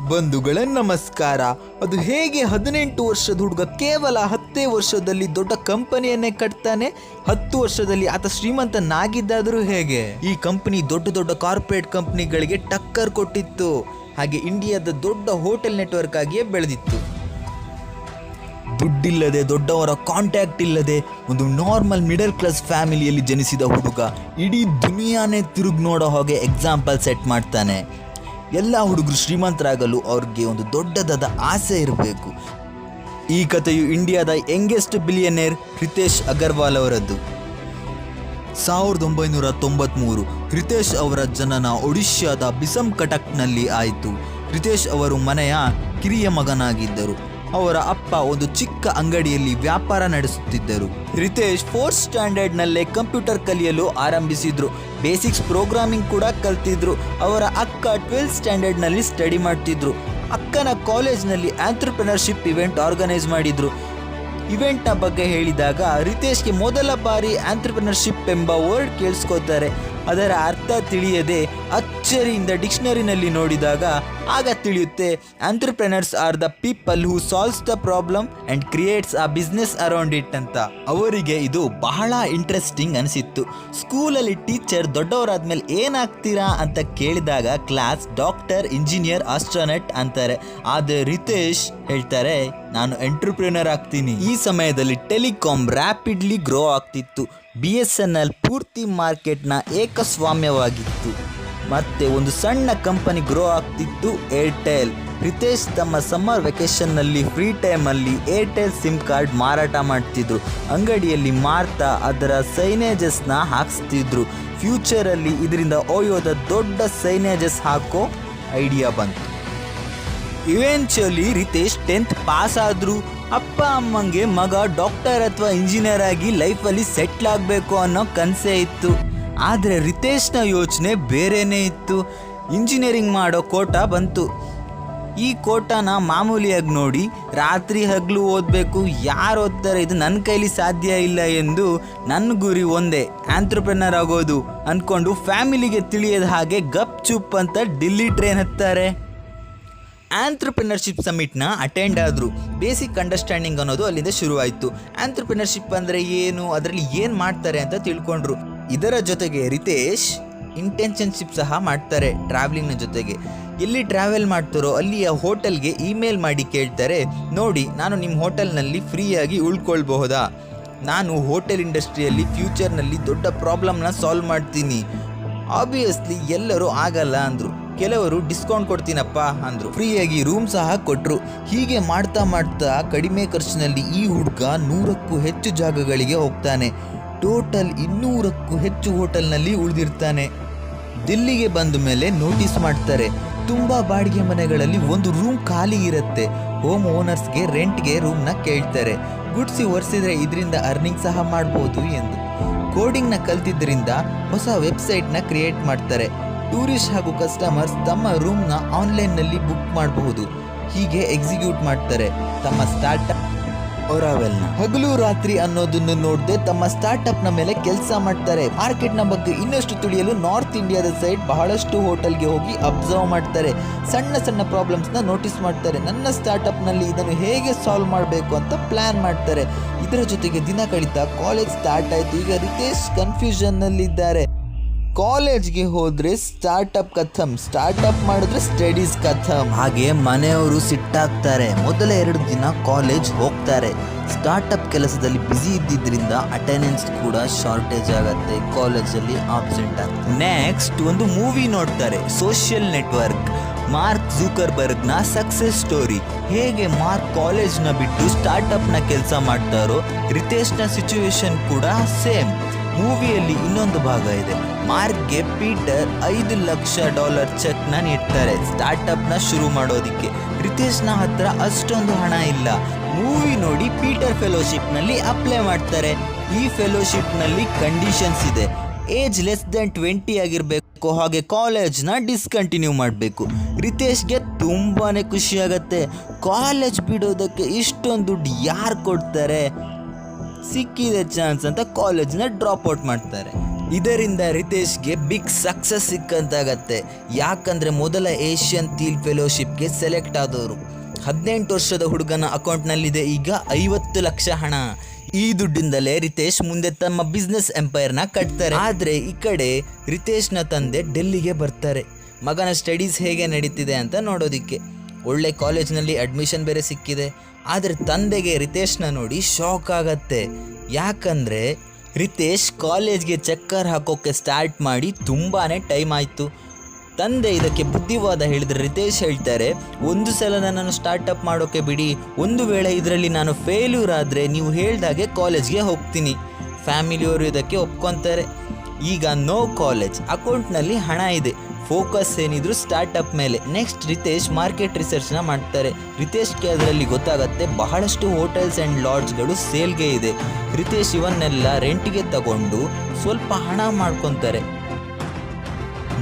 ಬಂಧುಗಳೇ ನಮಸ್ಕಾರ. ಅದು ಹೇಗೆ 18 ವರ್ಷದ ಹುಡುಗ ಕೇವಲ 10 ವರ್ಷದಲ್ಲಿ ದೊಡ್ಡ ಕಂಪನಿಯನ್ನೇ ಕಟ್ತಾನೆ? 10 ವರ್ಷದಲ್ಲಿ ಆತ ಶ್ರೀಮಂತನಾಗಿದ್ದಾದರೂ ಹೇಗೆ? ಈ ಕಂಪನಿ ದೊಡ್ಡ ಕಾರ್ಪೊರೇಟ್ ಕಂಪನಿಗಳಿಗೆ ಟಕ್ಕರ್ ಕೊಟ್ಟಿತ್ತು. ಹಾಗೆ ಇಂಡಿಯಾದ ದೊಡ್ಡ ಹೋಟೆಲ್ ನೆಟ್ವರ್ಕ್ ಆಗಿಯೇ ಬೆಳೆದಿತ್ತು. ದುಡ್ಡಿಲ್ಲದೆ, ದೊಡ್ಡವರ ಕಾಂಟ್ಯಾಕ್ಟ್ ಇಲ್ಲದೆ, ಒಂದು ನಾರ್ಮಲ್ ಮಿಡಲ್ ಕ್ಲಾಸ್ ಫ್ಯಾಮಿಲಿಯಲ್ಲಿ ಜನಿಸಿದ ಹುಡುಗ ಇಡೀ ದುನಿಯಾನೇ ತಿರುಗಿ ನೋಡೋ ಹಾಗೆ ಎಕ್ಸಾಂಪಲ್ ಸೆಟ್ ಮಾಡ್ತಾನೆ. ಎಲ್ಲ ಹುಡುಗರು ಶ್ರೀಮಂತರಾಗಲು ಅವ್ರಿಗೆ ಒಂದು ದೊಡ್ಡದಾದ ಆಸೆ ಇರಬೇಕು. ಈ ಕಥೆಯು ಇಂಡಿಯಾದ ಯಂಗೆಸ್ಟ್ ಬಿಲಿಯನೇರ್ ರಿತೇಶ್ ಅಗರ್ವಾಲ್ ಅವರದ್ದು. 1993 ರಿತೇಶ್ ಅವರ ಜನನ ಒಡಿಶಾದ ಬಿಸಮ್ ಕಟಕ್ನಲ್ಲಿ ಆಯಿತು. ರಿತೇಶ್ ಅವರು ಮನೆಯ ಕಿರಿಯ ಮಗನಾಗಿದ್ದರು. ಅವರ ಅಪ್ಪ ಒಂದು ಚಿಕ್ಕ ಅಂಗಡಿಯಲ್ಲಿ ವ್ಯಾಪಾರ ನಡೆಸುತ್ತಿದ್ದರು. ರಿತೇಶ್ 4th ಸ್ಟ್ಯಾಂಡರ್ಡ್ನಲ್ಲೇ ಕಂಪ್ಯೂಟರ್ ಕಲಿಯಲು ಆರಂಭಿಸಿದ್ರು. ಬೇಸಿಕ್ಸ್ ಪ್ರೋಗ್ರಾಮಿಂಗ್ ಕೂಡ ಕಲ್ತಿದ್ರು. ಅವರ ಅಕ್ಕ 12th ಸ್ಟ್ಯಾಂಡರ್ಡ್ನಲ್ಲಿ ಸ್ಟಡಿ ಮಾಡ್ತಿದ್ರು. ಅಕ್ಕನ ಕಾಲೇಜ್ನಲ್ಲಿ ಆಂಟ್ರಪ್ರಿನರ್ಶಿಪ್ ಇವೆಂಟ್ ಆರ್ಗನೈಸ್ ಮಾಡಿದ್ರು. ಇವೆಂಟ್ನ ಬಗ್ಗೆ ಹೇಳಿದಾಗ ರಿತೇಶ್ಗೆ ಮೊದಲ ಬಾರಿ ಆಂಟ್ರಪ್ರಿನರ್ಶಿಪ್ ಎಂಬ ವರ್ಡ್ ಕೇಳಿಸ್ಕೋತಾರೆ. ಅದರ ಅರ್ಥ ತಿಳಿಯದೆ ಅಚ್ಚರಿಯಿಂದ ಡಿಕ್ಷನರಿನಲ್ಲಿ ನೋಡಿದಾಗ ಆಗ ತಿಳಿಯುತ್ತೆ, entrepreneurs are the people who solves the problem and creates a business around it ಅಂತ. ಅವರಿಗೆ ಇದು ಬಹಳ ಇಂಟ್ರೆಸ್ಟಿಂಗ್ ಅನಿಸಿತ್ತು. ಸ್ಕೂಲಲ್ಲಿ ಟೀಚರ್ ದೊಡ್ಡವರಾದ್ಮೇಲೆ ಏನಾಗ್ತೀರಾ ಅಂತ ಕೇಳಿದಾಗ ಕ್ಲಾಸ್ ಡಾಕ್ಟರ್, ಇಂಜಿನಿಯರ್, ಆಸ್ಟ್ರೋನಟ್ ಅಂತಾರೆ. ಆದರೆ ರಿತೇಶ್ ಹೇಳ್ತಾರೆ, ನಾನು ಎಂಟ್ರಪ್ರಿನರ್ ಆಗ್ತೀನಿ. ಈ ಸಮಯದಲ್ಲಿ ಟೆಲಿಕಾಂ ರ್ಯಾಪಿಡ್ಲಿ ಗ್ರೋ ಆಗ್ತಿತ್ತು. BSNL ಪೂರ್ತಿ ಮಾರ್ಕೆಟ್ನ ಏಕಸ್ವಾಮ್ಯವಾಗಿತ್ತು. ಮತ್ತೆ ಒಂದು ಸಣ್ಣ ಕಂಪನಿ ಗ್ರೋ ಆಗ್ತಿತ್ತು, ಏರ್ಟೆಲ್. ರಿತೇಶ್ ತಮ್ಮ ಸಮ್ಮರ್ ವೆಕೇಷನ್ನಲ್ಲಿ ಫ್ರೀ ಟೈಮಲ್ಲಿ ಏರ್ಟೆಲ್ ಸಿಮ್ ಕಾರ್ಡ್ ಮಾರಾಟ ಮಾಡ್ತಿದ್ರು. ಅಂಗಡಿಯಲ್ಲಿ ಮಾರ್ತಾ ಅದರ ಸೈನೇಜಸ್ನ ಹಾಕಿಸ್ತಿದ್ರು. ಫ್ಯೂಚರಲ್ಲಿ ಇದರಿಂದ ಒಯ್ಯೋದ ದೊಡ್ಡ ಸೈನೇಜಸ್ ಹಾಕೋ ಐಡಿಯಾ ಬಂತು. ಇವೆಂಚುಲಿ ರಿತೇಶ್ 10th ಪಾಸ್ ಆದ್ರು. ಅಪ್ಪ ಅಮ್ಮಂಗೆ ಮಗ ಡಾಕ್ಟರ್ ಅಥವಾ ಇಂಜಿನಿಯರ್ ಆಗಿ ಲೈಫಲ್ಲಿ ಸೆಟ್ಲ್ ಆಗಬೇಕು ಅನ್ನೋ ಕನಸೇ ಇತ್ತು. ಆದರೆ ರಿತೇಶ್ನ ಯೋಚನೆ ಬೇರೆಯೇ ಇತ್ತು. ಇಂಜಿನಿಯರಿಂಗ್ ಮಾಡೋ ಕೋಟಾ ಬಂತು. ಈ ಕೋಟಾನ ಮಾಮೂಲಿಯಾಗಿ ನೋಡಿ ರಾತ್ರಿ ಹಗಲು ಓದಬೇಕು, ಯಾರು ಓದ್ತಾರೆ, ಇದು ನನ್ನ ಕೈಲಿ ಸಾಧ್ಯ ಇಲ್ಲ ಎಂದು ನನ್ನ ಗುರಿ ಒಂದೇ, ಆಂಟ್ರಪ್ರಿನರ್ ಆಗೋದು ಅಂದ್ಕೊಂಡು ಫ್ಯಾಮಿಲಿಗೆ ತಿಳಿಯದ ಹಾಗೆ ಗಪ್ ಚುಪ್ ಅಂತ ಡಿಲ್ಲಿ ಟ್ರೈನ್ ಹತ್ತಾರೆ. ಆಂಟ್ರಪ್ರಿನರ್ಶಿಪ್ ಸಮಿಟ್ನ ಅಟೆಂಡ್ ಆದರು. ಬೇಸಿಕ್ ಅಂಡರ್ಸ್ಟ್ಯಾಂಡಿಂಗ್ ಅನ್ನೋದು ಅಲ್ಲಿಂದ ಶುರುವಾಯಿತು. ಆಂಟ್ರಪ್ರಿನರ್ಶಿಪ್ ಅಂದರೆ ಏನು, ಅದರಲ್ಲಿ ಏನು ಮಾಡ್ತಾರೆ ಅಂತ ತಿಳ್ಕೊಂಡ್ರು. ಇದರ ಜೊತೆಗೆ ರಿತೇಶ್ ಇಂಟರ್ನ್ಶಿಪ್ ಸಹ ಮಾಡ್ತಾರೆ ಟ್ರಾವೆಲಿಂಗ್ನ ಜೊತೆಗೆ. ಎಲ್ಲಿ ಟ್ರಾವೆಲ್ ಮಾಡ್ತಾರೋ ಅಲ್ಲಿಯ ಹೋಟೆಲ್ಗೆ ಇಮೇಲ್ ಮಾಡಿ ಕೇಳ್ತಾರೆ, ನೋಡಿ ನಾನು ನಿಮ್ಮ ಹೋಟೆಲ್ನಲ್ಲಿ ಫ್ರೀಯಾಗಿ ಉಳ್ಕೊಳ್ಬಹುದಾ? ನಾನು ಹೋಟೆಲ್ ಇಂಡಸ್ಟ್ರಿಯಲ್ಲಿ ಫ್ಯೂಚರ್ನಲ್ಲಿ ದೊಡ್ಡ ಪ್ರಾಬ್ಲಮ್ನ ಸಾಲ್ವ್ ಮಾಡ್ತೀನಿ. ಆಬ್ವಿಯಸ್ಲಿ ಎಲ್ಲರೂ ಆಗಲ್ಲ ಅಂದರು. ಕೆಲವರು ಡಿಸ್ಕೌಂಟ್ ಕೊಡ್ತೀನಪ್ಪ ಅಂದರು. ಫ್ರೀಯಾಗಿ ರೂಮ್ ಸಹ ಕೊಟ್ಟರು. ಹೀಗೆ ಮಾಡ್ತಾ ಕಡಿಮೆ ಖರ್ಚಿನಲ್ಲಿ ಈ ಹುಡುಗ 100ಕ್ಕೂ ಹೆಚ್ಚು ಜಾಗಗಳಿಗೆ ಹೋಗ್ತಾನೆ. ಟೋಟಲ್ 200ಕ್ಕೂ ಹೆಚ್ಚು ಹೋಟೆಲ್ನಲ್ಲಿ ಉಳಿದಿರ್ತಾನೆ. ದಿಲ್ಲಿಗೆ ಬಂದ ಮೇಲೆ ನೋಟಿಸ್ ಮಾಡ್ತಾರೆ, ತುಂಬ ಬಾಡಿಗೆ ಮನೆಗಳಲ್ಲಿ ಒಂದು ರೂಮ್ ಖಾಲಿ ಇರುತ್ತೆ. ಹೋಮ್ ಓನರ್ಸ್ಗೆ ರೆಂಟ್ಗೆ ರೂಮ್ನ ಕೇಳ್ತಾರೆ. ಗುಡ್ಸಿ ಒರೆಸಿದ್ರೆ ಇದರಿಂದ ಅರ್ನಿಂಗ್ ಸಹ ಮಾಡ್ಬೋದು ಎಂದು. ಕೋಡಿಂಗ್ನ ಕಲ್ತಿದ್ದರಿಂದ ಹೊಸ ವೆಬ್ಸೈಟ್ನ ಕ್ರಿಯೇಟ್ ಮಾಡ್ತಾರೆ. ಟೂರಿಸ್ಟ್ ಹಾಗೂ ಕಸ್ಟಮರ್ಸ್ ತಮ್ಮ ರೂಮ್ನ ಆನ್ಲೈನ್ನಲ್ಲಿ ಬುಕ್ ಮಾಡಬಹುದು. ಹೀಗೆ ಎಕ್ಸಿಕ್ಯೂಟ್ ಮಾಡ್ತಾರೆ ತಮ್ಮ ಸ್ಟಾರ್ಟಪ್ ಒರಾವೆಲ್ನ. ಹಗಲು ರಾತ್ರಿ ಅನ್ನೋದನ್ನು ನೋಡದೆ ತಮ್ಮ ಸ್ಟಾರ್ಟಪ್ನ ಮೇಲೆ ಕೆಲಸ ಮಾಡ್ತಾರೆ. ಮಾರ್ಕೆಟ್ನ ಬಗ್ಗೆ ಇನ್ನಷ್ಟು ತಿಳಿಯಲು ನಾರ್ತ್ ಇಂಡಿಯಾದ ಸೈಡ್ ಬಹಳಷ್ಟು ಹೋಟೆಲ್ಗೆ ಹೋಗಿ ಅಬ್ಸರ್ವ್ ಮಾಡ್ತಾರೆ. ಸಣ್ಣ ಪ್ರಾಬ್ಲಮ್ಸ್ನ ನೋಟಿಸ್ ಮಾಡ್ತಾರೆ. ನನ್ನ ಸ್ಟಾರ್ಟಪ್ನಲ್ಲಿ ಇದನ್ನು ಹೇಗೆ ಸಾಲ್ವ್ ಮಾಡಬೇಕು ಅಂತ ಪ್ಲ್ಯಾನ್ ಮಾಡ್ತಾರೆ. ಇದರ ಜೊತೆಗೆ ದಿನ ಕಳೀತಾ ಕಾಲೇಜ್ ಸ್ಟಾರ್ಟ್ ಆಯಿತು. ಈಗ ರಿತೇಶ್ ಕನ್ಫ್ಯೂಷನ್ನಲ್ಲಿದ್ದಾರೆ. ಕಾಲೇಜ್ಗೆ ಹೋದರೆ ಸ್ಟಾರ್ಟಪ್ ಕಥಮ್, ಸ್ಟಾರ್ಟಪ್ ಮಾಡಿದ್ರೆ ಸ್ಟಡೀಸ್ ಕಥಮ್. ಹಾಗೆ ಮನೆಯವರು ಸಿಟ್ಟಾಗ್ತಾರೆ. ಮೊದಲ 2 ದಿನ ಕಾಲೇಜ್ ಹೋಗ್ತಾರೆ. ಸ್ಟಾರ್ಟಪ್ ಕೆಲಸದಲ್ಲಿ ಬ್ಯುಸಿ ಇದ್ದಿದ್ದರಿಂದ ಅಟೆಂಡೆನ್ಸ್ ಕೂಡ ಶಾರ್ಟೇಜ್ ಆಗುತ್ತೆ. ಕಾಲೇಜಲ್ಲಿ ಆಬ್ಸೆಂಟ್ ಆಗ್ತಾರೆ. ನೆಕ್ಸ್ಟ್ ಒಂದು ಮೂವಿ ನೋಡ್ತಾರೆ, ಸೋಷಿಯಲ್ ನೆಟ್ವರ್ಕ್. ಮಾರ್ಕ್ ಝುಕರ್ಬರ್ಗ್ನ ಸಕ್ಸಸ್ ಸ್ಟೋರಿ. ಹೇಗೆ ಮಾರ್ಕ್ ಕಾಲೇಜ್ನ ಬಿಟ್ಟು ಸ್ಟಾರ್ಟಪ್ನ ಕೆಲಸ ಮಾಡ್ತಾರೋ ರಿತೇಶ್ನ ಸಿಚುವೇಶನ್ ಕೂಡ ಸೇಮ್. ಮೂವಿಯಲ್ಲಿ ಇನ್ನೊಂದು ಭಾಗ ಇದೆ. ಮಾರ್ಕ್ಗೆ ಪೀಟರ್ $5 ಲಕ್ಷ ಚೆಕ್ನ ನೀಡ್ತಾರೆ ಸ್ಟಾರ್ಟಪ್ನ ಶುರು ಮಾಡೋದಿಕ್ಕೆ. ರಿತೇಶ್ನ ಹತ್ರ ಅಷ್ಟೊಂದು ಹಣ ಇಲ್ಲ. ಮೂವಿ ನೋಡಿ ಪೀಟರ್ ಫೆಲೋಶಿಪ್ನಲ್ಲಿ ಅಪ್ಲೈ ಮಾಡ್ತಾರೆ. ಈ ಫೆಲೋಶಿಪ್ನಲ್ಲಿ ಕಂಡೀಷನ್ಸ್ ಇದೆ. ಏಜ್ ಲೆಸ್ ದೆನ್ 20 ಆಗಿರಬೇಕು. ಹಾಗೆ ಕಾಲೇಜ್ನ ಡಿಸ್ಕಂಟಿನ್ಯೂ ಮಾಡಬೇಕು. ರಿತೇಶ್ಗೆ ತುಂಬಾ ಖುಷಿಯಾಗತ್ತೆ. ಕಾಲೇಜ್ ಬಿಡೋದಕ್ಕೆ ಇಷ್ಟೊಂದು ದುಡ್ಡು ಯಾರು ಕೊಡ್ತಾರೆ? ಸಿಕ್ಕಿದೆ ಚಾನ್ಸ್ ಅಂತ ಕಾಲೇಜ್ನ ಡ್ರಾಪ್ ಔಟ್ ಮಾಡ್ತಾರೆ. ಇದರಿಂದ ರಿತೇಶ್ಗೆ ಬಿಗ್ ಸಕ್ಸಸ್ ಸಿಕ್ಕಂತಾಗತ್ತೆ. ಯಾಕಂದರೆ ಮೊದಲ ಏಷ್ಯನ್ ಥೀಲ್ ಫೆಲೋಶಿಪ್ಗೆ ಸೆಲೆಕ್ಟ್ ಆದವರು. 18 ವರ್ಷದ ಹುಡುಗನ ಅಕೌಂಟ್ನಲ್ಲಿದೆ ಈಗ 50 ಲಕ್ಷ ಹಣ. ಈ ದುಡ್ಡಿಂದಲೇ ರಿತೇಶ್ ಮುಂದೆ ತಮ್ಮ ಬಿಸ್ನೆಸ್ ಎಂಪೈರ್ನ ಕಟ್ತಾರೆ. ಆದರೆ ಈ ಕಡೆ ರಿತೇಶ್ನ ತಂದೆ ಡೆಲ್ಲಿಗೆ ಬರ್ತಾರೆ ಮಗನ ಸ್ಟಡೀಸ್ ಹೇಗೆ ನಡೀತಿದೆ ಅಂತ ನೋಡೋದಿಕ್ಕೆ. ಒಳ್ಳೆ ಕಾಲೇಜ್ನಲ್ಲಿ ಅಡ್ಮಿಷನ್ ಬೇರೆ ಸಿಕ್ಕಿದೆ. ಆದರೆ ತಂದೆಗೆ ರಿತೇಶ್ನ ನೋಡಿ ಶಾಕ್ ಆಗತ್ತೆ. ಯಾಕಂದರೆ ರಿತೇಶ್ ಕಾಲೇಜ್ಗೆ ಚಕ್ಕರ್ ಹಾಕೋಕ್ಕೆ ಸ್ಟಾರ್ಟ್ ಮಾಡಿ ತುಂಬಾ ಟೈಮ್ ಆಯಿತು. ತಂದೆ ಇದಕ್ಕೆ ಬುದ್ಧಿವಾದ ಹೇಳಿದರೆ ರಿತೇಶ್ ಹೇಳ್ತಾರೆ, ಒಂದು ಸಲ ನನ್ನನ್ನು ಸ್ಟಾರ್ಟಪ್ ಮಾಡೋಕ್ಕೆ ಬಿಡಿ, ಒಂದು ವೇಳೆ ಇದರಲ್ಲಿ ನಾನು ಫೇಲ್ಯೂರ್ ಆದರೆ ನೀವು ಹೇಳ್ದಾಗೆ ಕಾಲೇಜ್ಗೆ ಹೋಗ್ತೀನಿ. ಫ್ಯಾಮಿಲಿಯವರು ಇದಕ್ಕೆ ಒಪ್ಕೊತಾರೆ. ಈಗ ನೋ ಕಾಲೇಜ್, ಅಕೌಂಟ್ನಲ್ಲಿ ಹಣ ಇದೆ, ಫೋಕಸ್ ಏನಿದ್ರು ಸ್ಟಾರ್ಟಪ್ ಮೇಲೆ. ನೆಕ್ಸ್ಟ್ ರಿತೇಶ್ ಮಾರ್ಕೆಟ್ ರಿಸರ್ಚ್ನ ಮಾಡ್ತಾರೆ. ರಿತೇಶ್ಗೆ ಅದರಲ್ಲಿ ಗೊತ್ತಾಗತ್ತೆ ಬಹಳಷ್ಟು ಹೋಟೆಲ್ಸ್ ಆ್ಯಂಡ್ ಲಾಡ್ಜ್ಗಳು ಸೇಲ್ಗೆ ಇದೆ. ರಿತೇಶ್ ಇವನ್ನೆಲ್ಲ ರೆಂಟ್ಗೆ ತಗೊಂಡು ಸ್ವಲ್ಪ ಹಣ ಮಾಡ್ಕೊತಾರೆ.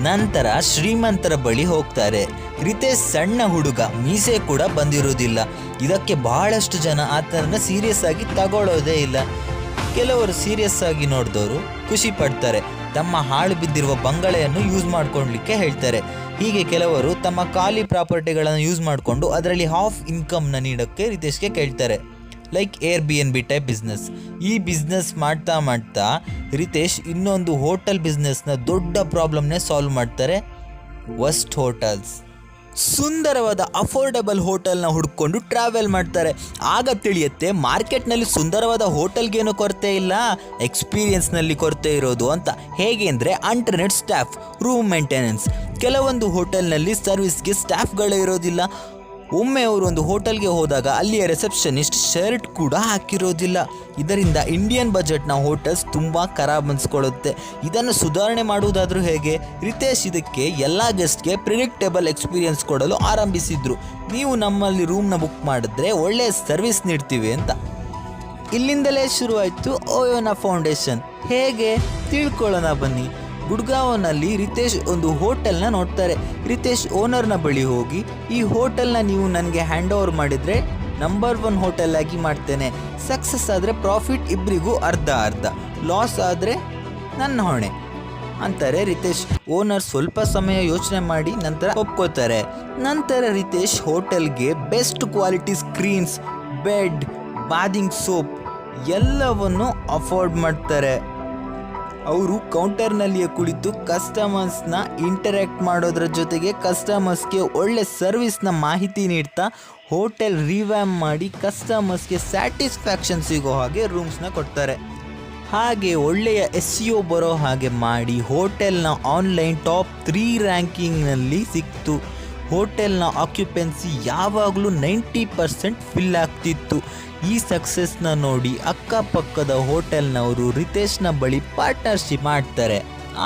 ನಂತರ ಶ್ರೀಮಂತರ ಬಳಿ ಹೋಗ್ತಾರೆ. ರಿತೇಶ್ ಸಣ್ಣ ಹುಡುಗ, ಮೀಸೆ ಕೂಡ ಬಂದಿರೋದಿಲ್ಲ. ಇದಕ್ಕೆ ಬಹಳಷ್ಟು ಜನ ಆತನನ್ನು ಸೀರಿಯಸ್ ಆಗಿ ತಗೊಳ್ಳೋದೇ ಇಲ್ಲ. ಕೆಲವರು ಸೀರಿಯಸ್ ಆಗಿ ನೋಡಿದವರು ಖುಷಿ ಪಡ್ತಾರೆ. ತಮ್ಮ ಹಾಳು ಬಿದ್ದಿರುವ ಬಂಗಲೆಯನ್ನು ಯೂಸ್ ಮಾಡ್ಕೊಳ್ಲಿಕ್ಕೆ ಹೇಳ್ತಾರೆ. ಹೀಗೆ ಕೆಲವರು ತಮ್ಮ ಖಾಲಿ ಪ್ರಾಪರ್ಟಿಗಳನ್ನು ಯೂಸ್ ಮಾಡಿಕೊಂಡು ಅದರಲ್ಲಿ ಹಾಫ್ ಇನ್ಕಮ್ನ ನೀಡೋಕ್ಕೆ ರಿತೇಶ್ಗೆ ಕೇಳ್ತಾರೆ. Like Airbnb type business. ಈ ಬಿಸ್ನೆಸ್ ಮಾಡ್ತಾ ಮಾಡ್ತಾ ರಿತೇಶ್ ಇನ್ನೊಂದು ಹೋಟೆಲ್ ಬಿಸ್ನೆಸ್ನ ದೊಡ್ಡ ಪ್ರಾಬ್ಲಮ್ನೇ ಸಾಲ್ವ್ ಮಾಡ್ತಾರೆ. Worst hotels. ಸುಂದರವಾದ ಅಫೋರ್ಡೆಬಲ್ ಹೋಟೆಲ್ನ ಹುಡ್ಕೊಂಡು ಟ್ರಾವೆಲ್ ಮಾಡ್ತಾರೆ. ಆಗ ತಿಳಿಯುತ್ತೆ ಮಾರ್ಕೆಟ್ನಲ್ಲಿ ಸುಂದರವಾದ ಹೋಟೆಲ್ಗೇನು ಕೊರತೆ ಇಲ್ಲ, ಎಕ್ಸ್ಪೀರಿಯನ್ಸ್ನಲ್ಲಿ ಕೊರತೆ ಇರೋದು ಅಂತ. ಹೇಗೆ ಅಂದರೆ ಇಂಟರ್ನೆಟ್ ಸ್ಟಾಫ್, ರೂಮ್ ಮೇಂಟೆನೆನ್ಸ್. ಕೆಲವೊಂದು ಹೋಟೆಲ್ನಲ್ಲಿ ಸರ್ವಿಸ್ಗೆ ಸ್ಟಾಫ್ಗಳೇ ಇರೋದಿಲ್ಲ. ಒಮ್ಮೆ ಅವರು ಒಂದು ಹೋಟೆಲ್ಗೆ ಹೋದಾಗ ಅಲ್ಲಿಯ ರಿಸೆಪ್ಷನಿಸ್ಟ್ ಶರ್ಟ್ ಕೂಡ ಹಾಕಿರೋದಿಲ್ಲ. ಇದರಿಂದ ಇಂಡಿಯನ್ ಬಜೆಟ್ನ ಹೋಟೆಲ್ಸ್ ತುಂಬ ಖರಾಬ್ ಅನ್ಸ್ಕೊಳ್ಳುತ್ತೆ. ಇದನ್ನು ಸುಧಾರಣೆ ಮಾಡುವುದಾದರೂ ಹೇಗೆ? ರಿತೇಶ್ ಇದಕ್ಕೆ ಎಲ್ಲ ಗೆಸ್ಟ್ಗೆ ಪ್ರಿಡಿಕ್ಟೇಬಲ್ ಎಕ್ಸ್ಪೀರಿಯನ್ಸ್ ಕೊಡಲು ಆರಂಭಿಸಿದ್ರು. ನೀವು ನಮ್ಮಲ್ಲಿ ರೂಮ್ನ ಬುಕ್ ಮಾಡಿದ್ರೆ ಒಳ್ಳೆಯ ಸರ್ವಿಸ್ ನೀಡ್ತೀವಿ ಅಂತ. ಇಲ್ಲಿಂದಲೇ ಶುರುವಾಯಿತು ಓಯೋನ ಫೌಂಡೇಶನ್. ಹೇಗೆ ತಿಳ್ಕೊಳ್ಳೋಣ ಬನ್ನಿ. ಗುಡ್ಗಾಂವ್ನಲ್ಲಿ ರಿತೇಶ್ ಒಂದು ಹೋಟೆಲ್ನ ನೋಡ್ತಾರೆ. ರಿತೇಶ್ ಓನರ್ನ ಬಳಿ ಹೋಗಿ, ಈ ಹೋಟೆಲ್ನ ನೀವು ನನಗೆ ಹ್ಯಾಂಡ್ ಓವರ್ ಮಾಡಿದರೆ ನಂಬರ್ 1 ಹೋಟೆಲ್ ಆಗಿ ಮಾಡ್ತೇನೆ. ಸಕ್ಸಸ್ ಆದರೆ ಪ್ರಾಫಿಟ್ ಇಬ್ಬರಿಗೂ ಅರ್ಧ ಅರ್ಧ, ಲಾಸ್ ಆದರೆ ನನ್ನ ಹೊಣೆ ಅಂತಾರೆ ರಿತೇಶ್. ಓನರ್ ಸ್ವಲ್ಪ ಸಮಯ ಯೋಚನೆ ಮಾಡಿ ನಂತರ ಒಪ್ಕೋತಾರೆ. ನಂತರ ರಿತೇಶ್ ಹೋಟೆಲ್ಗೆ best quality screens, bed, bathing soap ಎಲ್ಲವನ್ನು ಅಫೋರ್ಡ್ ಮಾಡ್ತಾರೆ. ಅವರು ಕೌಂಟರ್ನಲ್ಲಿಯೇ ಕುಳಿತು ಕಸ್ಟಮರ್ಸ್ನ ಇಂಟರ್ಯಾಕ್ಟ್ ಮಾಡೋದ್ರ ಜೊತೆಗೆ ಕಸ್ಟಮರ್ಸ್ಗೆ ಒಳ್ಳೆ ಸರ್ವಿಸ್ನ ಮಾಹಿತಿ ನೀಡ್ತಾ ಹೋಟೆಲ್ ರಿವ್ಯಾಮ್ ಮಾಡಿ ಕಸ್ಟಮರ್ಸ್ಗೆ ಸ್ಯಾಟಿಸ್ಫ್ಯಾಕ್ಷನ್ ಸಿಗೋ ಹಾಗೆ ರೂಮ್ಸ್ನ ಕೊಡ್ತಾರೆ. ಹಾಗೆ ಒಳ್ಳೆಯ SEO ಬರೋ ಹಾಗೆ ಮಾಡಿ ಹೋಟೆಲ್ನ ಆನ್ಲೈನ್ ಟಾಪ್ 3 ರ್ಯಾಂಕಿಂಗ್ನಲ್ಲಿ ಸಿಕ್ತು. ಹೋಟೆಲ್ನ ಆಕ್ಯುಪೆನ್ಸಿ ಯಾವಾಗಲೂ 90% ಫಿಲ್ ಆಗ್ತಿತ್ತು. ಈ ಸಕ್ಸಸ್ನ ನೋಡಿ ಅಕ್ಕಪಕ್ಕದ ಹೋಟೆಲ್ನವರು ರಿತೇಶ್ನ ಬಳಿ ಪಾರ್ಟ್ನರ್ಶಿಪ್ ಮಾಡ್ತಾರೆ.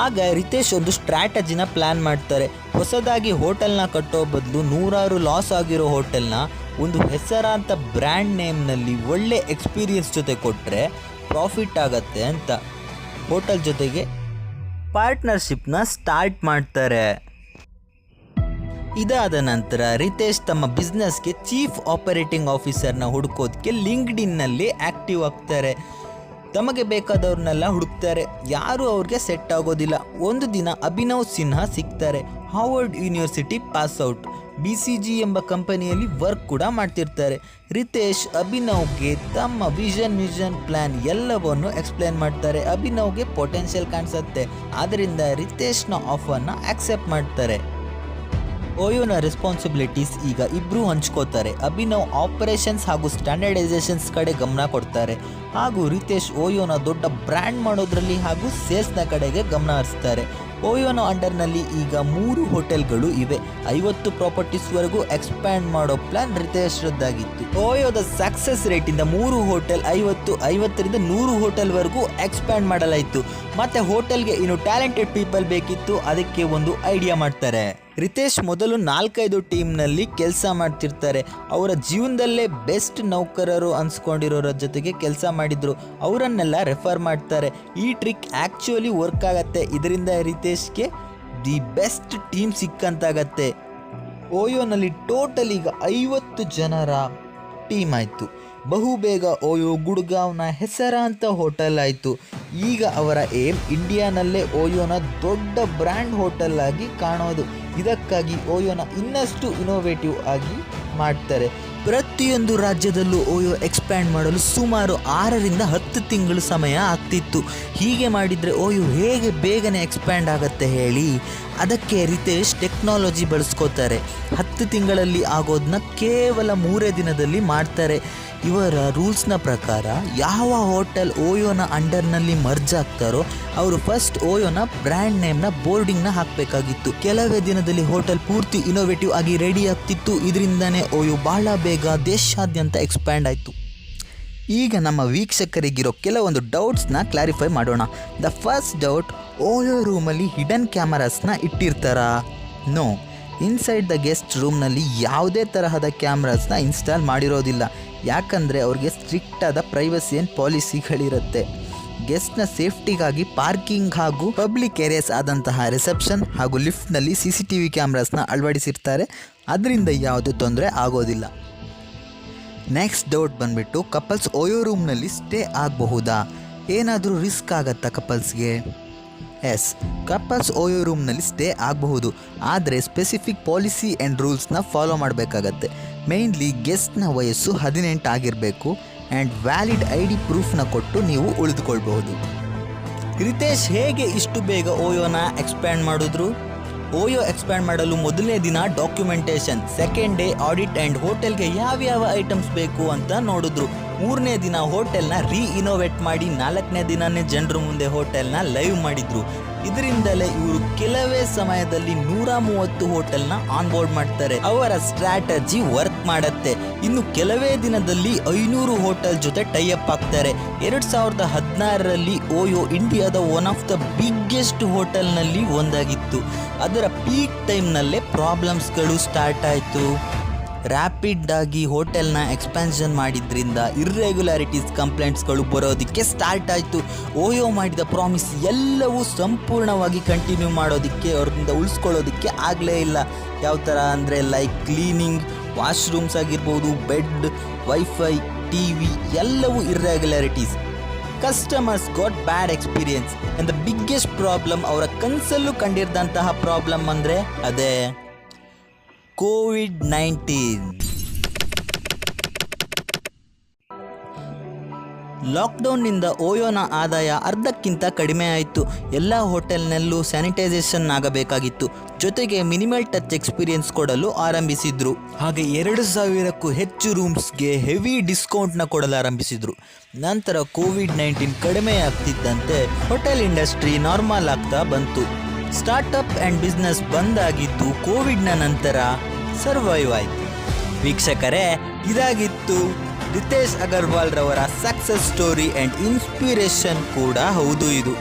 ಆಗ ರಿತೇಶ್ ಒಂದು ಸ್ಟ್ರಾಟಜಿನ ಪ್ಲ್ಯಾನ್ ಮಾಡ್ತಾರೆ. ಹೊಸದಾಗಿ ಹೋಟೆಲ್ನ ಕಟ್ಟೋ ಬದಲು ನೂರಾರು ಲಾಸ್ ಆಗಿರೋ ಹೋಟೆಲ್ನ ಒಂದು ಹೆಸರಾಂತ ಬ್ರ್ಯಾಂಡ್ ನೇಮ್ನಲ್ಲಿ ಒಳ್ಳೆ ಎಕ್ಸ್ಪೀರಿಯನ್ಸ್ ಜೊತೆ ಕೊಟ್ಟರೆ ಪ್ರಾಫಿಟ್ ಆಗತ್ತೆ ಅಂತ ಹೋಟೆಲ್ ಜೊತೆಗೆ ಪಾರ್ಟ್ನರ್ಶಿಪ್ನ ಸ್ಟಾರ್ಟ್ ಮಾಡ್ತಾರೆ. ಇದಾದ ನಂತರ ರಿತೇಶ್ ತಮ್ಮ ಬಿಸ್ನೆಸ್ಗೆ ಚೀಫ್ ಆಪರೇಟಿಂಗ್ ಆಫೀಸರ್ನ ಹುಡುಕೋದಕ್ಕೆ ಲಿಂಕ್ಡ್ಇನ್ನಲ್ಲಿ ಆ್ಯಕ್ಟಿವ್ ಆಗ್ತಾರೆ. ತಮಗೆ ಬೇಕಾದವ್ರನ್ನೆಲ್ಲ ಹುಡುಕ್ತಾರೆ. ಯಾರೂ ಅವ್ರಿಗೆ ಸೆಟ್ ಆಗೋದಿಲ್ಲ. ಒಂದು ದಿನ ಅಭಿನವ್ ಸಿನ್ಹಾ ಸಿಗ್ತಾರೆ. Harvard university pass out, BCG ಎಂಬ ಕಂಪನಿಯಲ್ಲಿ ವರ್ಕ್ ಕೂಡ ಮಾಡ್ತಿರ್ತಾರೆ. ರಿತೇಶ್ ಅಭಿನವ್ಗೆ ತಮ್ಮ ವಿಷನ್ ಪ್ಲ್ಯಾನ್ ಎಲ್ಲವನ್ನು ಎಕ್ಸ್ಪ್ಲೇನ್ ಮಾಡ್ತಾರೆ. ಅಭಿನವ್ಗೆ ಪೊಟೆನ್ಷಿಯಲ್ ಕಾಣಿಸುತ್ತೆ. ಆದ್ದರಿಂದ ರಿತೇಶ್ನ ಆಫರ್ನ ಆಕ್ಸೆಪ್ಟ್ ಮಾಡ್ತಾರೆ. ಓಯೋನ ರೆಸ್ಪಾನ್ಸಿಬಿಲಿಟೀಸ್ ಈಗ ಇಬ್ಬರೂ ಹಂಚ್ಕೋತಾರೆ. ಅಭಿನವ್ ಆಪರೇಷನ್ಸ್ ಹಾಗೂ ಸ್ಟ್ಯಾಂಡರ್ಡೈಸೇಷನ್ಸ್ ಕಡೆ ಗಮನ ಕೊಡ್ತಾರೆ, ಹಾಗೂ ರಿತೇಶ್ ಓಯೋನ ದೊಡ್ಡ ಬ್ರ್ಯಾಂಡ್ ಮಾಡೋದ್ರಲ್ಲಿ ಹಾಗೂ ಸೇಲ್ಸ್ನ ಕಡೆಗೆ ಗಮನ ಹರಿಸ್ತಾರೆ. ಓಯೋನ ಅಂಡರ್ನಲ್ಲಿ ಈಗ 3 ಹೋಟೆಲ್ಗಳು ಇವೆ. 50 ಪ್ರಾಪರ್ಟೀಸ್ವರೆಗೂ ಎಕ್ಸ್ಪ್ಯಾಂಡ್ ಮಾಡೋ ಪ್ಲಾನ್ ರಿತೇಶ್ರದ್ದಾಗಿತ್ತು. ಓಯೋದ ಸಕ್ಸಸ್ ರೇಟಿಂದ 3 ಹೋಟೆಲ್ 50ರಿಂದ 100 ಹೋಟೆಲ್ವರೆಗೂ ಎಕ್ಸ್ಪ್ಯಾಂಡ್ ಮಾಡಲಾಯಿತು. ಮತ್ತೆ ಹೋಟೆಲ್ಗೆ ಇನ್ನು ಟ್ಯಾಲೆಂಟೆಡ್ ಪೀಪಲ್ ಬೇಕಿತ್ತು. ಅದಕ್ಕೆ ಒಂದು ಐಡಿಯಾ ಮಾಡ್ತಾರೆ. ರಿತೇಶ್ ಮೊದಲು 4-5 ಟೀಮ್ನಲ್ಲಿ ಕೆಲಸ ಮಾಡ್ತಿರ್ತಾರೆ. ಅವರ ಜೀವನದಲ್ಲೇ ಬೆಸ್ಟ್ ನೌಕರರು ಅನ್ಸ್ಕೊಂಡಿರೋರ ಜೊತೆಗೆ ಕೆಲಸ ಮಾಡಿದ್ರು. ಅವರನ್ನೆಲ್ಲ ರೆಫರ್ ಮಾಡ್ತಾರೆ. ಈ ಟ್ರಿಕ್ ಆ್ಯಕ್ಚುಲಿ ವರ್ಕ್ ಆಗತ್ತೆ. ಇದರಿಂದ ರಿತೇಶ್ಗೆ ದಿ ಬೆಸ್ಟ್ ಟೀಮ್ ಸಿಕ್ಕಂತಾಗತ್ತೆ. ಓಯೋನಲ್ಲಿ ಟೋಟಲ್ ಈಗ 50 ಜನರ ಟೀಮ್ ಆಯಿತು. ಬಹುಬೇಗ ಓಯೋ ಗುಡ್ಗಾಂವ್ನ ಹೆಸರಾಂತ ಹೋಟೆಲ್ ಆಯಿತು. ಈಗ ಅವರ ಏಮ್ ಇಂಡಿಯಾನಲ್ಲೇ ಓಯೋನ ದೊಡ್ಡ ಬ್ರ್ಯಾಂಡ್ ಹೋಟೆಲ್ ಆಗಿ ಕಾಣೋದು. ಇದಕ್ಕಾಗಿ ಓಯೋನ ಇನ್ನಷ್ಟು ಇನೋವೇಟಿವ್ ಆಗಿ ಮಾಡ್ತಾರೆ. ಪ್ರತಿಯೊಂದು ರಾಜ್ಯದಲ್ಲೂ ಓಯೋ ಎಕ್ಸ್ಪ್ಯಾಂಡ್ ಮಾಡಲು ಸುಮಾರು 6ರಿಂದ 10 ತಿಂಗಳು ಸಮಯ ಆಗ್ತಿತ್ತು. ಹೀಗೆ ಮಾಡಿದರೆ ಓಯೋ ಹೇಗೆ ಬೇಗನೆ ಎಕ್ಸ್ಪ್ಯಾಂಡ್ ಆಗುತ್ತೆ ಹೇಳಿ? ಅದಕ್ಕೆ ರಿತೇಶ್ ಟೆಕ್ನಾಲಜಿ ಬಳಸ್ಕೋತಾರೆ. 10 ತಿಂಗಳಲ್ಲಿ ಆಗೋದನ್ನ ಕೇವಲ 3 ದಿನದಲ್ಲಿ ಮಾಡ್ತಾರೆ. ಇವರ ರೂಲ್ಸ್ನ ಪ್ರಕಾರ ಯಾವ ಹೋಟೆಲ್ ಓಯೋನ ಅಂಡರ್ನಲ್ಲಿ ಮರ್ಜ್ ಆಗ್ತಾರೋ ಅವರು ಫಸ್ಟ್ ಓಯೋನ ಬ್ರ್ಯಾಂಡ್ ನೇಮ್ನ ಬೋರ್ಡಿಂಗ್ನ ಹಾಕಬೇಕಾಗಿತ್ತು. ಕೆಲವೇ ದಿನದಲ್ಲಿ ಹೋಟೆಲ್ ಪೂರ್ತಿ ಇನೋವೇಟಿವ್ ಆಗಿ ರೆಡಿ ಆಗ್ತಿತ್ತು. ಇದರಿಂದನೇ ಓಯೋ ಬಹಳ ಬೇಗ ದೇಶಾದ್ಯಂತ ಎಕ್ಸ್ಪ್ಯಾಂಡ್ ಆಯಿತು. ಈಗ ನಮ್ಮ ವೀಕ್ಷಕರಿಗಿರೋ ಕೆಲವೊಂದು ಡೌಟ್ಸ್ನ ಕ್ಲಾರಿಫೈ ಮಾಡೋಣ. ದ ಫಸ್ಟ್ ಡೌಟ್, ಓಯೋ ರೂಮಲ್ಲಿ ಹಿಡನ್ ಕ್ಯಾಮರಾಸ್ನ ಇಟ್ಟಿರ್ತಾರಾ? ನೋ. ಇನ್ಸೈಡ್ ದ ಗೆಸ್ಟ್ ರೂಮ್ನಲ್ಲಿ ಯಾವುದೇ ತರಹದ ಕ್ಯಾಮ್ರಾಸ್ನ ಇನ್ಸ್ಟಾಲ್ ಮಾಡಿರೋದಿಲ್ಲ. ಯಾಕಂದರೆ ಅವ್ರಿಗೆ ಸ್ಟ್ರಿಕ್ಟ್ ಆದ ಪ್ರೈವಸಿ ಆ್ಯಂಡ್ ಪಾಲಿಸಿಗಳಿರುತ್ತೆ. ಗೆಸ್ಟ್ನ ಸೇಫ್ಟಿಗಾಗಿ ಪಾರ್ಕಿಂಗ್ ಹಾಗೂ ಪಬ್ಲಿಕ್ ಏರಿಯಾಸ್ ಆದಂತಹ ರಿಸೆಪ್ಷನ್ ಹಾಗೂ ಲಿಫ್ಟ್ನಲ್ಲಿ CCTV ಕ್ಯಾಮ್ರಾಸ್ನ ಅಳವಡಿಸಿರ್ತಾರೆ. ಅದರಿಂದ ಯಾವುದೇ ತೊಂದರೆ ಆಗೋದಿಲ್ಲ. ನೆಕ್ಸ್ಟ್ ಡೌಟ್ ಬಂದ್ಬಿಟ್ಟು, ಕಪಲ್ಸ್ ಓಯೋ ರೂಮ್ನಲ್ಲಿ ಸ್ಟೇ ಆಗಬಹುದಾ? ಏನಾದರೂ ರಿಸ್ಕ್ ಆಗತ್ತಾ ಕಪಲ್ಸ್ಗೆ? ಎಸ್, ಕಪಲ್ಸ್ ಓಯೋ ರೂಮ್ನಲ್ಲಿ ಸ್ಟೇ ಆಗಬಹುದು. ಆದರೆ ಸ್ಪೆಸಿಫಿಕ್ ಪಾಲಿಸಿ ಆ್ಯಂಡ್ ರೂಲ್ಸ್ನ ಫಾಲೋ ಮಾಡಬೇಕಾಗತ್ತೆ. ಮೇಯ್ನ್ಲಿ ಗೆಸ್ಟ್ನ ವಯಸ್ಸು 18 ಆಗಿರಬೇಕು ಆ್ಯಂಡ್ ವ್ಯಾಲಿಡ್ ID ಪ್ರೂಫ್ನ ಕೊಟ್ಟು ನೀವು ಉಳಿದುಕೊಳ್ಬಹುದು. ರಿತೇಶ್ ಹೇಗೆ ಇಷ್ಟು ಬೇಗ ಓಯೋನ ಎಕ್ಸ್ಪ್ಯಾಂಡ್ ಮಾಡಿದ್ರು? ಓಯೋ ಎಕ್ಸ್ಪ್ಯಾಂಡ್ ಮಾಡಲು ಮೊದಲನೇ ದಿನ documentation, second day audit and ಹೋಟೆಲ್ಗೆ ಯಾವ್ಯಾವ ಐಟಮ್ಸ್ ಬೇಕು ಅಂತ ನೋಡಿದ್ರು. 3ನೇ ದಿನ ಹೋಟೆಲ್ನ ಇನೋವೇಟ್ ಮಾಡಿ 4ನೇ ದಿನನೇ ಜನರ ಮುಂದೆ ಹೋಟೆಲ್ನ ಲೈವ್ ಮಾಡಿದ್ರು. ಇದರಿಂದಲೇ ಇವರು ಕೆಲವೇ ಸಮಯದಲ್ಲಿ 130 ಹೋಟೆಲ್ನ ಆನ್ಬೋರ್ಡ್ ಮಾಡ್ತಾರೆ. ಅವರ ಸ್ಟ್ರಾಟಜಿ ವರ್ಕ್ ಮಾಡುತ್ತೆ. ಇನ್ನು ಕೆಲವೇ ದಿನದಲ್ಲಿ 500 ಹೋಟೆಲ್ ಜೊತೆ ಟೈಅಪ್ ಆಗ್ತಾರೆ. 2016ರಲ್ಲಿ ಓಯೋ ಇಂಡಿಯಾದ ಒನ್ ಆಫ್ ದ ಬಿಗ್ಗೆಸ್ಟ್ ಹೋಟೆಲ್ನಲ್ಲಿ ಒಂದಾಗಿತ್ತು. ಅದರ ಪೀಕ್ ಟೈಮ್ನಲ್ಲೇ ಪ್ರಾಬ್ಲಮ್ಸ್ಗಳು ಸ್ಟಾರ್ಟ್ ಆಯಿತು. ರ್ಯಾಪಿಡ್ ಆಗಿ ಹೋಟೆಲ್ನ ಎಕ್ಸ್ಪ್ಯಾನ್ಷನ್ ಮಾಡಿದ್ರಿಂದ ಇರ್ರೆಗ್ಯುಲಾರಿಟೀಸ್ ಕಂಪ್ಲೇಂಟ್ಸ್ಗಳು ಬರೋದಕ್ಕೆ ಸ್ಟಾರ್ಟ್ ಆಯಿತು. ಓಯೋ ಮಾಡಿದ ಪ್ರಾಮಿಸ್ ಎಲ್ಲವೂ ಸಂಪೂರ್ಣವಾಗಿ ಕಂಟಿನ್ಯೂ ಮಾಡೋದಕ್ಕೆ, ಅವ್ರಿಂದ ಉಳಿಸ್ಕೊಳ್ಳೋದಕ್ಕೆ ಆಗಲೇ ಇಲ್ಲ. ಯಾವ ಥರ ಅಂದರೆ ಲೈಕ್ ಕ್ಲೀನಿಂಗ್, ವಾಶ್ರೂಮ್ಸ್ ಆಗಿರ್ಬೋದು, ಬೆಡ್, ವೈಫೈ, TV ಎಲ್ಲವೂ irregularities. Customers got bad experience and the biggest problem, ಅವರ ಕನಸಲ್ಲೂ ಕಂಡಿರಿದಂತಹ ಪ್ರಾಬ್ಲಮ್ ಅಂದರೆ ಅದೇ COVID-19. ಲಾಕ್ಡೌನ್ನಿಂದ ಓಯೋನ ಆದಾಯ ಅರ್ಧಕ್ಕಿಂತ ಕಡಿಮೆ ಆಯಿತು. ಎಲ್ಲ ಹೋಟೆಲ್ನಲ್ಲೂ ಸ್ಯಾನಿಟೈಸೇಷನ್ ಆಗಬೇಕಾಗಿತ್ತು. ಜೊತೆಗೆ ಮಿನಿಮಲ್ ಟಚ್ ಎಕ್ಸ್ಪೀರಿಯನ್ಸ್ ಕೊಡಲು ಆರಂಭಿಸಿದ್ರು. ಹಾಗೆ 2000ಕ್ಕೂ ಹೆಚ್ಚು ರೂಮ್ಸ್ಗೆ ಹೆವಿ ಡಿಸ್ಕೌಂಟ್ನ ಕೊಡಲಾರಂಭಿಸಿದ್ರು. ನಂತರ COVID-19 ಕಡಿಮೆ ಆಗ್ತಿದ್ದಂತೆ ಹೋಟೆಲ್ ಇಂಡಸ್ಟ್ರಿ ನಾರ್ಮಲ್ ಆಗ್ತಾ ಬಂತು. ಸ್ಟಾರ್ಟಪ್ ಆ್ಯಂಡ್ ಬಿಸ್ನೆಸ್ ಬಂದಾಗಿದ್ದು ಕೋವಿಡ್ನ ನಂತರ ಸರ್ವೈವ್ ಆಯಿತು. ವೀಕ್ಷಕರೇ, ಇದಾಗಿತ್ತು ರಿತೇಶ್ ಅಗರ್ವಾಲ್ ರವರ ಸಕ್ಸಸ್ ಸ್ಟೋರಿ ಆ್ಯಂಡ್ ಇನ್ಸ್ಪಿರೇಷನ್ ಕೂಡ ಹೌದು ಇದು.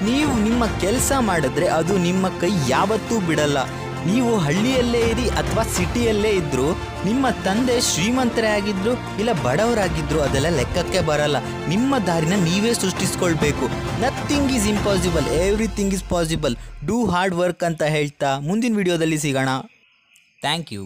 ನೀವು ನಿಮ್ಮ ಕೆಲಸ ಮಾಡಿದ್ರೆ ಅದು ನಿಮ್ಮ ಕೈ ಯಾವತ್ತೂ ಬಿಡಲ್ಲ. ನೀವು ಹಳ್ಳಿಯಲ್ಲೇ ಇರಿ ಅಥವಾ ಸಿಟಿಯಲ್ಲೇ ಇದ್ದರೂ, ನಿಮ್ಮ ತಂದೆ ಶ್ರೀಮಂತರೇ ಆಗಿದ್ರು ಇಲ್ಲ ಬಡವರಾಗಿದ್ರು, ಅದೆಲ್ಲ ಲೆಕ್ಕಕ್ಕೆ ಬರಲ್ಲ. ನಿಮ್ಮ ದಾರಿನ ನೀವೇ ಸೃಷ್ಟಿಸ್ಕೊಳ್ಬೇಕು. Nothing is impossible, everything is possible. Do hard work ಅಂತ ಹೇಳ್ತಾ ಮುಂದಿನ ವಿಡಿಯೋದಲ್ಲಿ ಸಿಗೋಣ. Thank you.